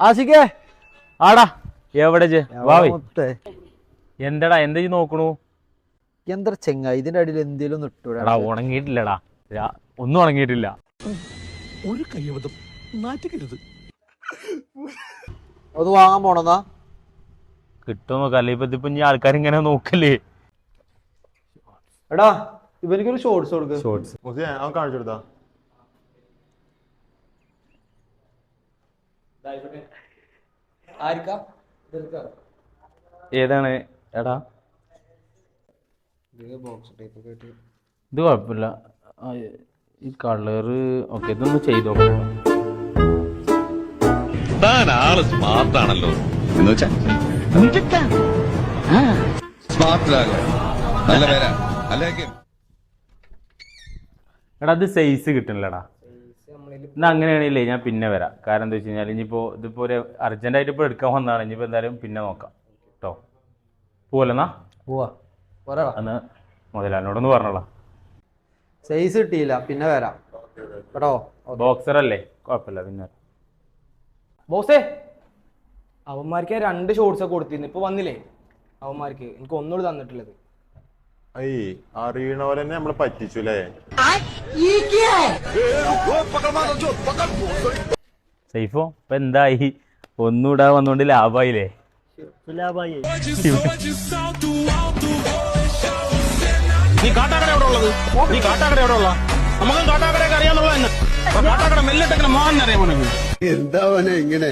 ആശിക്കേ ആടാ എവിടെ എന്താടാ എന്താ നോക്കണു? എന്താ ചെങ്ങായി ഇതിന്റെ അടിയിൽ എന്തേലും ഇട്ടൂടാ? ഉണങ്ങിയിട്ടില്ലടാ, ഒന്നും ഉണങ്ങിയിട്ടില്ല. ഒരു കയ്യബദ്ധം നാറ്റിക്കരുത്. അത് വാങ്ങാൻ പോണെന്നാ കിട്ടുമോ നോക്കല്ലേ? ഇപ്പൊ ഇനി ആൾക്കാരിങ്ങനെ നോക്കല്ലേ? എടാ ഇവനിക്കൊരു ഷോർട്സ് കൊടുക്ക്. അവൻ കാണിച്ചു കൊടുത്താ ഏതാണ് എടാ? ഇത് കുഴപ്പമില്ല, ഈ കളറ് ഓക്കെ. ഇതൊന്ന് ചെയ്തോ. ആള് സ്മാർട്ടാണല്ലോ. എന്ന് വെച്ചാ സ്മാർട്ടിലാകെ നല്ല പേരാ. അല്ലെങ്കിൽ എടാ അത് സൈസ് കിട്ടണില്ലടാ. എന്നാ അങ്ങനെയാണെങ്കിലേ ഞാൻ പിന്നെ വരാം. കാരണം എന്താ വെച്ച് കഴിഞ്ഞാൽ ഇനിയിപ്പോ ഇതിപ്പോ ഒരു അർജന്റായിട്ട് ഇപ്പൊ എടുക്കാൻ വന്നതാണ്. ഇനിയിപ്പോ എന്തായാലും പിന്നെ നോക്കാം കേട്ടോ. പോവല്ലെന്നാ അന്ന് മുതലാനോടൊന്ന് പറഞ്ഞോളാം. സൈസ് കിട്ടിയില്ല, പിന്നെ വരാം കേട്ടോ. ബോക്സർ അല്ലേ, കുഴപ്പമില്ല പിന്നെ. ബോസേ, അവന്മാർക്ക് 2 ഷോർട്സ് ഒക്കെ കൊടുത്തിരുന്നു. ഇപ്പൊ വന്നില്ലേ അവന്മാർക്ക്? എനിക്ക് ഒന്നുകൂടി തന്നിട്ടുള്ളത്. അറിയണവരെന്നെ നമ്മളെ പറ്റിച്ചു അല്ലേ? സൈഫോ ഇപ്പൊ എന്തായി? ഒന്നുകൂടാ വന്നോണ്ട് ലാഭായില്ലേ? നീ കാട്ടാക്കട എവിടെ ഉള്ളത്? നീ കാട്ടാക്കട എവിടെ ഉള്ള? നമുക്ക് കാട്ടാക്കടയൊക്കെ അറിയാന്നുള്ള കാട്ടാക്കട മെല്ലിട്ടൊക്കെ മോഹൻ അറിയാമോ? എന്താ ഇങ്ങനെ